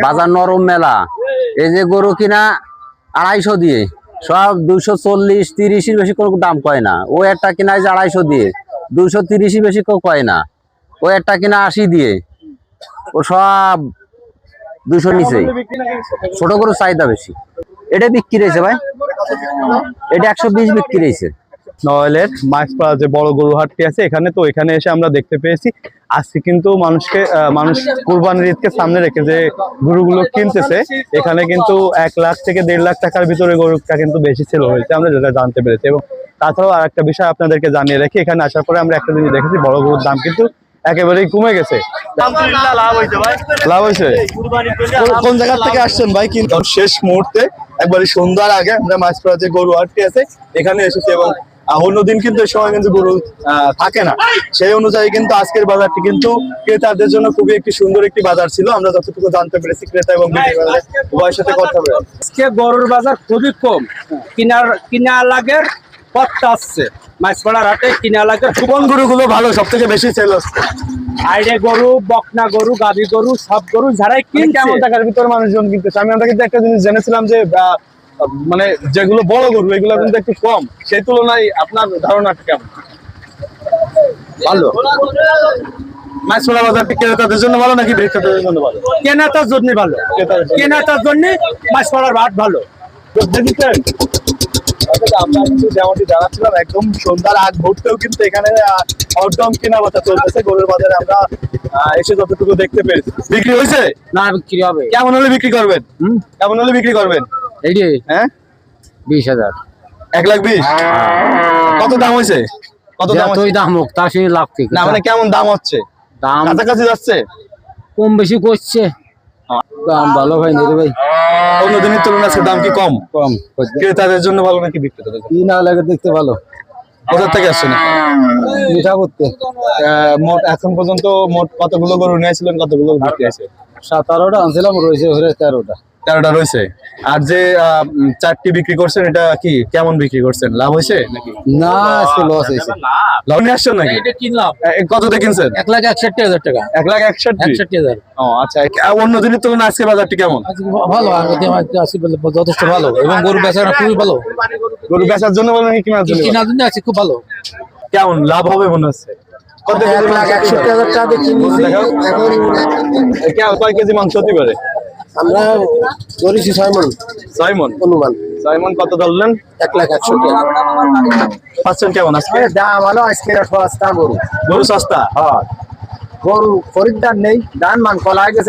বাজার নরম মেলা। এই যে গরু কিনা 250 দিয়ে, সব 240 30 বেশি কোনো দাম কয় না। ও একটা কিনা 250 দিয়ে, 230 বেশি কেউ কয় না। ও একটা কিনা 80 দিয়ে, ও সব 200 নিচে। ছোট গরু চাহিদা বেশি। এটা বিক্রি হয়েছে ভাই, এটা 120 বিক্রি হয়েছে। নড়াইলের মাছপাড়া যে বড় গরু হাটটি আছে এখানে, তো এখানে এসে আমরা দেখতে পেয়েছি আজকে কিন্তু মানুষ কুরবানির ঈদকে সামনে রেখে যে গরুগুলো কিনতেছে, এখানে কিন্তু 1 লাখ থেকে 1.5 লাখ টাকার ভিতরে গরুটা কিন্তু বেশি সেল হয়েছে, আমরা যেটা জানতে পেরেছি। এবং তাছাড়াও আর একটা বিষয় আপনাদেরকে জানিয়ে রাখি, এখানে আসার পরে আমরা একটা জিনিস দেখেছি, বড় গরুর দাম কিন্তু একেবারেই কমে গেছে। লাভ হয়েছে। কোন জায়গা থেকে আসছেন ভাই? কিন্তু শেষ মুহূর্তে একবারে সন্ধ্যার আগে আমরা মাছপাড়া যে গরু হাটটি আছে এখানে এসেছি, এবং অন্যদিন কিন্তু এই সময় কিন্তু গরু থাকে না। সেই অনুযায়ী কিন্তু আজকের বাজারটি কিন্তু ক্রেতাদের জন্য খুবই একটি সুন্দর একটি বাজার ছিল। আমরা যতটুকু জানতে পেরেছি ক্রেতা এবং বিক্রেতাদের উভয়ের সাথে কথা বলে, আজকে গরুর বাজার খুবই কম। কিনা লাগের পথটা আসছে মাছপাড়ার হাটে, কিনা লাগের। কোন গরুগুলো ভালো, সব থেকে বেশি সেল হচ্ছে? আইডে গরু, বকনা গরু, গাভী গরু, সব গরু যারাই কিনছে। কেমন টাকার ভিতরে মানুষজন কিনতেছে? আমরা কিন্তু একটা জিনিস জেনেছিলাম যে মানে যেগুলো বড় গরু এগুলো কিন্তু একটু কম, সেই তুলনায় আপনার ধারণাটা কেমন? ভালো। মাছপাড়া বাজারটি ক্রেতাদের জন্য ভালো নাকি বিক্রেতাদের জন্য ভালো? কেনাটার জন্য ভালো, কেনাটার জন্য মাছপাড়ার হাট ভালো। আমরা কিন্তু যেমনটি জানাচ্ছিলাম, একদম সন্ধ্যার আগ মুহূর্তেও কিন্তু এখানে একদম কেনা বেচা চলতেছে গরুর বাজারে। আমরা এসে যতটুকু দেখতে পেরেছি। বিক্রি হয়েছে না, বিক্রি হবে। কেমন হলে বিক্রি করবেন? কেমন হলে বিক্রি করবেন? এইটি হ্যাঁ 20,000। 1,20,000। কত দাম হয়েছে? কত দাম? তুই দাম হোক তার সঙ্গে লাভ কি? না মানে কেমন দাম হচ্ছে? দাম কাছাকাছি যাচ্ছে? কম বেশি করছে। দাম ভালো ভাই নেই রে ভাই। অন্য দিনের তুলনায় আজকে দাম কি কম? কম। ক্রেতাদের জন্য ভালো নাকি বিক্রেতাদের জন্য? কি না লাগে দেখতে ভালো। কোথা থেকে আসছেন? মিঠা করতে। মোট এখন পর্যন্ত মোট কতগুলো গরু নিয়েছিলেন, কতগুলো বিক্রি হয়েছে? 17টা আনছিলাম, রয়েছে 13টা। 13টা রয়েছে। আর যে 4টি বিক্রি করছেন, এটা কি কেমন বিক্রি করছেন? লাভ হয়েছে নাকি? না, আজকে লস হয়েছে। লাভ নিয়ে আসছেন নাকি? এটা কিনলাম কত দিয়ে কিনছেন? 1,61,000 টাকা। 1,61,000। ও আচ্ছা। অন্য দিনের তুলনায় আজকে বাজারটি কেমন? ভালো, যথেষ্ট ভালো, এবং গরু বেচাটা খুবই ভালো। গরু বেচার জন্য বলেন নাকি কেনার জন্য? কেনার জন্য আছে খুব ভালো। কেমন লাভ হবে মনে হচ্ছে? কত কেজি? 1,61,000 টাকা দিয়ে কিনেছি। এখন কয় কেজি মাংস হতে পারে? আমরা ধরেছি 6 মণ। 6 মণ অনুমান। 6 মণ কত ধরলেন? 1,61,000। পাচ্ছেন কেমন আজকে? দাম ভালো, আজকে সস্তা গরু। গরু সস্তা? গরু খরিদ্দার নেই, ধান মান কলা গেছে